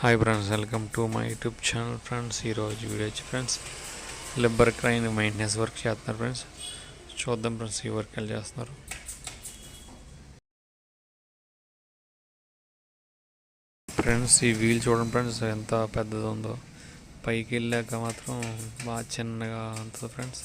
Hi friends, welcome to my YouTube channel. Friends, ఈరోజు video వచ్చి friends లిబ్బర్ crane maintenance work చేస్తున్నారు friends. చూద్దాం friends ఈ వర్క్ ఎలా చేస్తున్నారు. ఫ్రెండ్స్, ఈ వీల్ చూడండి ఫ్రెండ్స్ ఎంత పెద్దది ఉందో. పైకి వెళ్ళాక మాత్రం బాగా చిన్నగా ఉంటుంది ఫ్రెండ్స్.